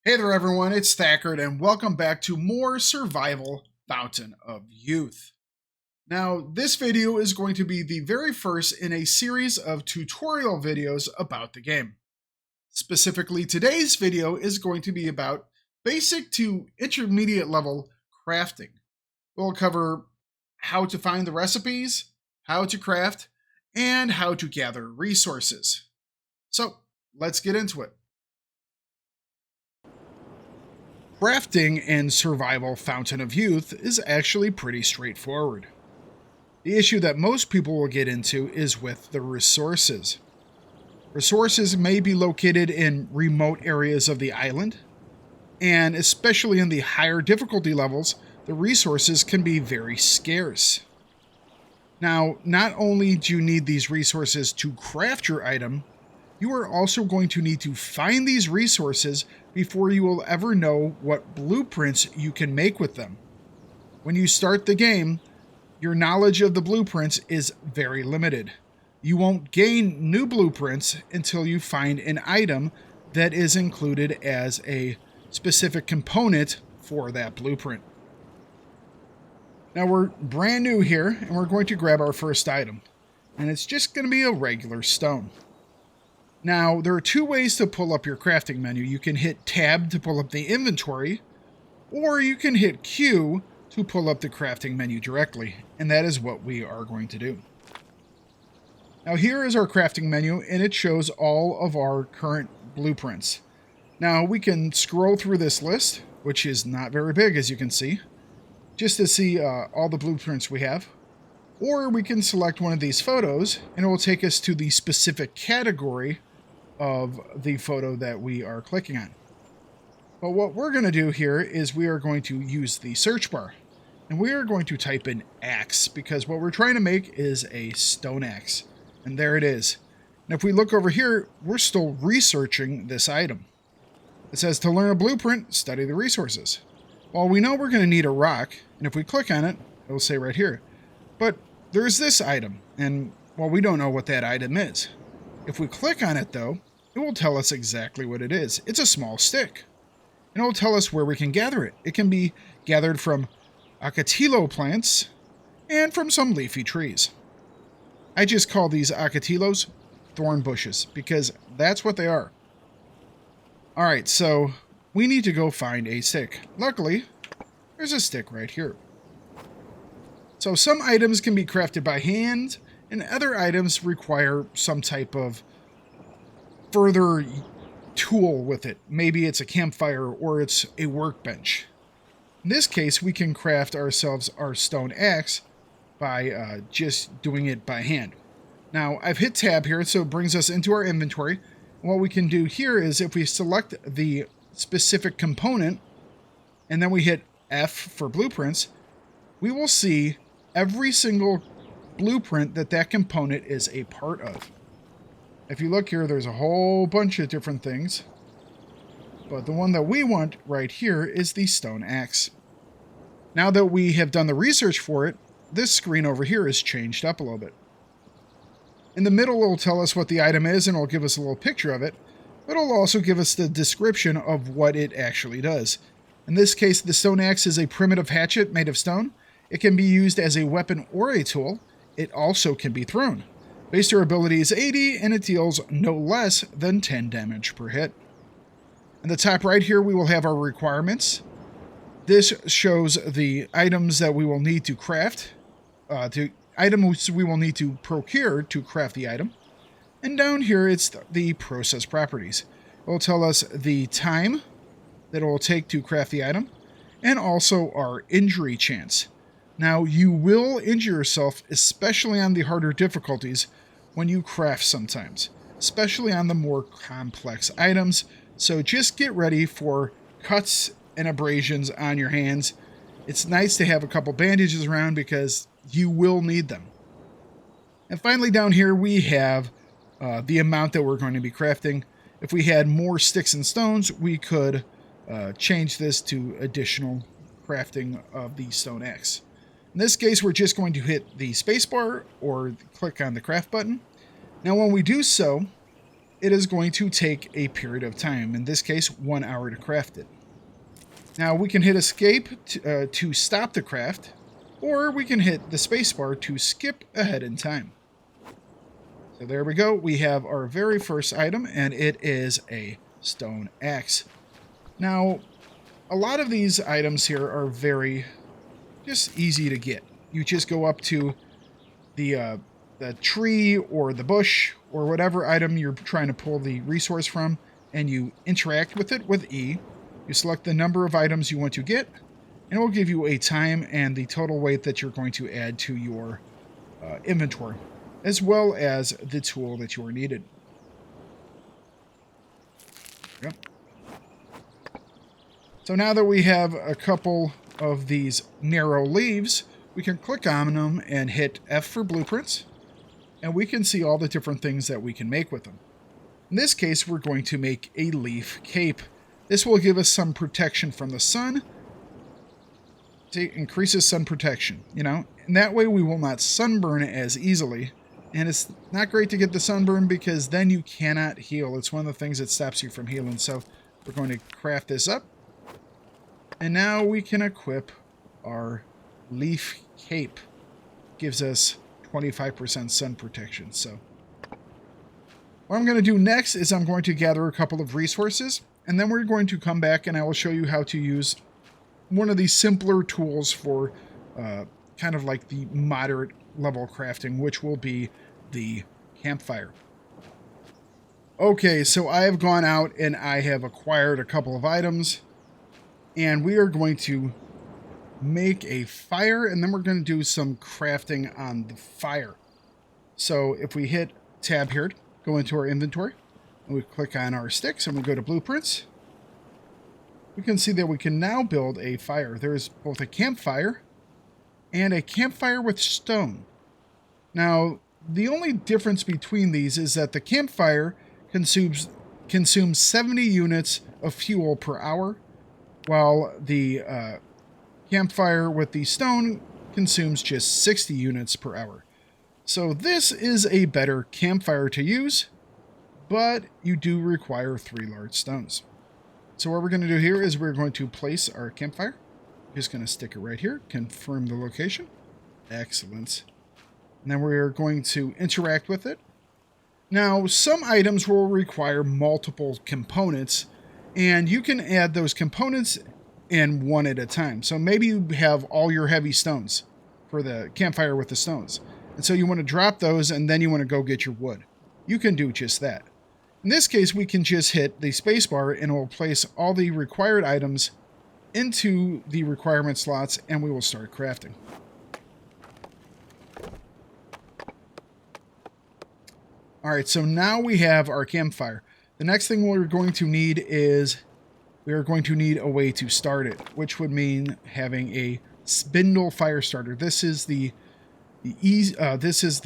Hey there everyone, it's Thakard and welcome back to more Survival Fountain of Youth. Now, this video is going to be the very first in a series of tutorial videos about the game. Specifically, today's video is going to be about basic to intermediate level crafting. We'll cover how to find the recipes, how to craft, and how to gather resources. So, let's get into it. Crafting in Survival Fountain of Youth is actually pretty straightforward. The issue that most people will get into is with the resources. Resources may be located in remote areas of the island, and especially in the higher difficulty levels, the resources can be very scarce. Now, not only do you need these resources to craft your item, you are also going to need to find these resources before you will ever know what blueprints you can make with them. When you start the game, your knowledge of the blueprints is very limited. You won't gain new blueprints until you find an item that is included as a specific component for that blueprint. Now we're brand new here and we're going to grab our first item, and it's just going to be a regular stone. Now, there are two ways to pull up your crafting menu. You can hit Tab to pull up the inventory, or you can hit Q to pull up the crafting menu directly, and that is what we are going to do. Now, here is our crafting menu, and it shows all of our current blueprints. Now, we can scroll through this list, which is not very big, as you can see, just to see all the blueprints we have. Or we can select one of these photos, and it will take us to the specific category of the photo that we are clicking on. But what we're going to do here is we are going to use the search bar, and we are going to type in axe, because what we're trying to make is a stone axe. And there it is. And if we look over here, we're still researching this item. It says to learn a blueprint, study the resources. Well, we know we're going to need a rock, and if we click on it, it will say right here. But there's this item, and well, we don't know what that item is. If we click on it though, it will tell us exactly what it is. It's a small stick. And it will tell us where we can gather it. It can be gathered from ocotillo plants and from some leafy trees. I just call these ocotillos thorn bushes because that's what they are. Alright, so we need to go find a stick. Luckily, there's a stick right here. So some items can be crafted by hand, and other items require some type of further tool with it. Maybe it's a campfire or it's a workbench. In this case, we can craft ourselves our stone axe by just doing it by hand. Now, I've hit tab here, so it brings us into our inventory. And what we can do here is if we select the specific component, and then we hit F for blueprints, we will see every single blueprint that component is a part of. If you look here, there's a whole bunch of different things, but the one that we want right here is the stone axe. Now that we have done the research for it, this screen over here is changed up a little bit. In the middle, it will tell us what the item is, and it'll give us a little picture of it, but it'll also give us the description of what it actually does. In this case, the stone axe is a primitive hatchet made of stone. It can be used as a weapon or a tool. It also can be thrown. Base durability is 80, and it deals no less than 10 damage per hit. In the top right here, we will have our requirements. This shows the items that we will need to craft, items we will need to procure to craft the item. And down here, it's the process properties. It will tell us the time that it will take to craft the item, and also our injury chance. Now, you will injure yourself, especially on the harder difficulties, when you craft sometimes, especially on the more complex items, so just get ready for cuts and abrasions on your hands. It's nice to have a couple bandages around because you will need them. And finally down here we have the amount that we're going to be crafting. If we had more sticks and stones, we could change this to additional crafting of the stone axe. In this case, we're just going to hit the spacebar or click on the craft button. Now, when we do so, it is going to take a period of time, in this case 1 hour to craft it. Now we can hit escape to stop the craft, or we can hit the spacebar to skip ahead in time. So there we go, we have our very first item, and it is a stone axe. Now, a lot of these items here are very just easy to get. You just go up to the tree or the bush or whatever item you're trying to pull the resource from, and you interact with it with E. You select the number of items you want to get, and it will give you a time and the total weight that you're going to add to your inventory, as well as the tool that you are needed. Yep. So now that we have a couple of these narrow leaves, we can click on them and hit F for blueprints, and we can see all the different things that we can make with them. In this case, we're going to make a leaf cape. This will give us some protection from the sun. It increases sun protection, and that way we will not sunburn as easily. And it's not great to get the sunburn because then you cannot heal. It's one of the things that stops you from healing. So we're going to craft this up. And now we can equip our leaf cape. Gives us 25% sun protection. So what I'm going to do next is I'm going to gather a couple of resources, and then we're going to come back and I will show you how to use one of these simpler tools for kind of like the moderate level crafting, which will be the campfire. Okay, so I have gone out and I have acquired a couple of items, and we are going to make a fire, and then we're going to do some crafting on the fire. So if we hit tab here, go into our inventory, and we click on our sticks, and we go to blueprints, we can see that we can now build a fire. There's both a campfire and a campfire with stone. Now, the only difference between these is that the campfire consumes 70 units of fuel per hour, while the campfire with the stone consumes just 60 units per hour. So this is a better campfire to use, but you do require 3 large stones. So what we're going to do here is we're going to place our campfire. Just going to stick it right here, confirm the location. Excellent. And then we're going to interact with it. Now, some items will require multiple components, and you can add those components in one at a time. So maybe you have all your heavy stones for the campfire with the stones. And so you want to drop those, and then you want to go get your wood. You can do just that. In this case, we can just hit the spacebar, and it will place all the required items into the requirement slots, and we will start crafting. Alright, so now we have our campfire. The next thing we're going to need is we are going to need a way to start it, which would mean having a spindle fire starter. This is the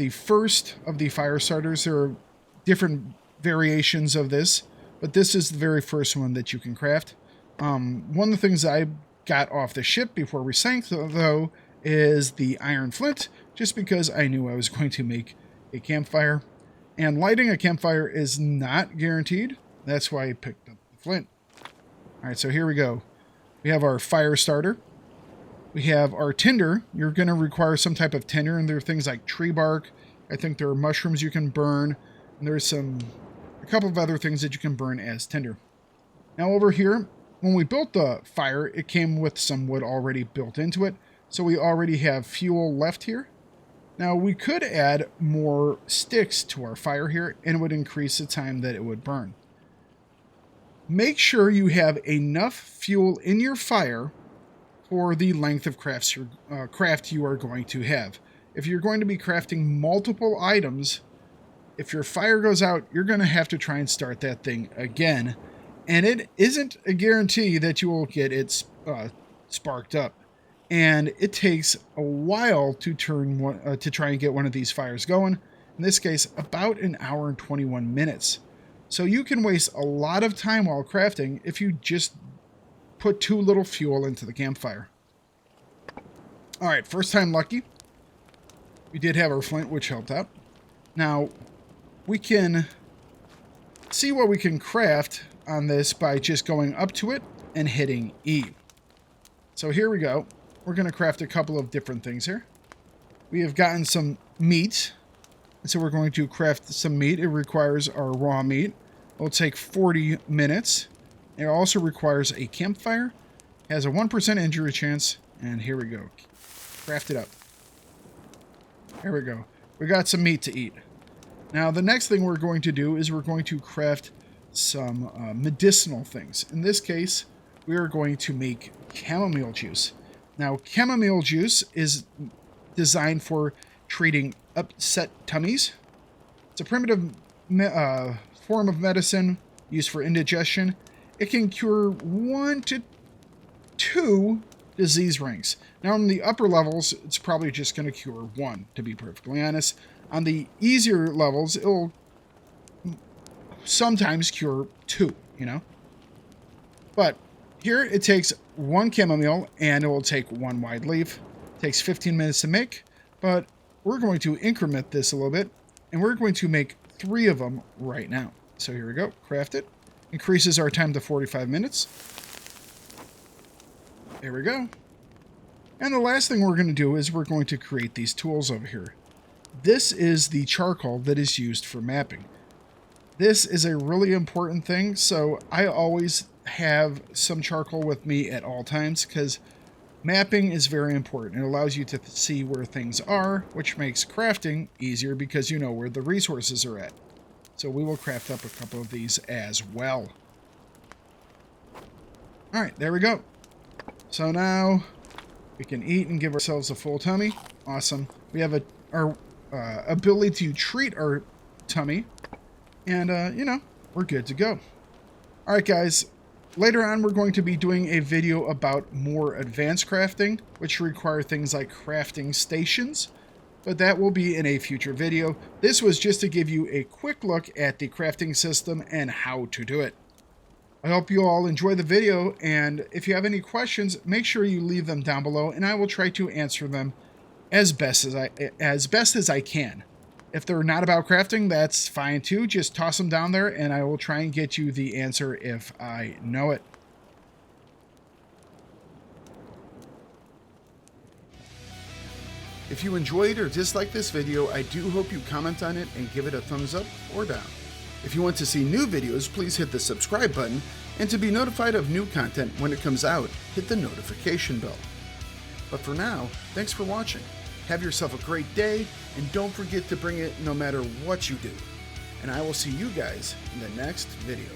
first of the fire starters. There are different variations of this, but this is the very first one that you can craft. One of the things I got off the ship before we sank, though, is the iron flint, just because I knew I was going to make a campfire. And lighting a campfire is not guaranteed. That's why I picked up the flint. Alright, so here we go. We have our fire starter. We have our tinder. You're going to require some type of tinder, and there are things like tree bark. I think there are mushrooms you can burn. And there's a couple of other things that you can burn as tinder. Now over here, when we built the fire, it came with some wood already built into it. So we already have fuel left here. Now we could add more sticks to our fire here, and it would increase the time that it would burn. Make sure you have enough fuel in your fire for the length of craft you are going to have. If you're going to be crafting multiple items, if your fire goes out, you're going to have to try and start that thing again. And it isn't a guarantee that you will get it sparked up. And it takes a while to try and get one of these fires going. In this case, about an hour and 21 minutes. So you can waste a lot of time while crafting if you just put too little fuel into the campfire. Alright, first time lucky. We did have our flint, which helped out. Now, we can see what we can craft on this by just going up to it and hitting E. So here we go. We're going to craft a couple of different things here. We have gotten some meat. And so we're going to craft some meat. It requires our raw meat. It'll take 40 minutes. It also requires a campfire. It has a 1% injury chance. And here we go. Craft it up. There we go. We got some meat to eat. Now the next thing we're going to do is we're going to craft some medicinal things. In this case, we are going to make chamomile juice. Now chamomile juice is designed for treating upset tummies. It's a primitive form of medicine used for indigestion. It can cure 1 to 2 disease rings. Now in the upper levels, it's probably just going to cure 1, to be perfectly honest. On the easier levels, it'll sometimes cure 2, you know. But here it takes 1 chamomile and it will take 1 wide leaf. It takes 15 minutes to make, but we're going to increment this a little bit, and we're going to make 3 of them right now. So here we go, craft it. Increases our time to 45 minutes. There we go. And the last thing we're going to do is we're going to create these tools over here. This is the charcoal that is used for mapping. This is a really important thing, so I always have some charcoal with me at all times because mapping is very important. It allows you to see where things are, which makes crafting easier because you know where the resources are at. So we will craft up a couple of these as well. All right, there we go. So now we can eat and give ourselves a full tummy. Awesome. We have our ability to treat our tummy, and you know, we're good to go. All right, guys. Later on, we're going to be doing a video about more advanced crafting, which require things like crafting stations, but that will be in a future video. This was just to give you a quick look at the crafting system and how to do it. I hope you all enjoy the video, and if you have any questions, make sure you leave them down below, and I will try to answer them as best as I can. If they're not about crafting, that's fine too. Just toss them down there and I will try and get you the answer if I know it. If you enjoyed or disliked this video, I do hope you comment on it and give it a thumbs up or down. If you want to see new videos, please hit the subscribe button, and to be notified of new content when it comes out, hit the notification bell. But for now, thanks for watching. Have yourself a great day, and don't forget to bring it no matter what you do. And I will see you guys in the next video.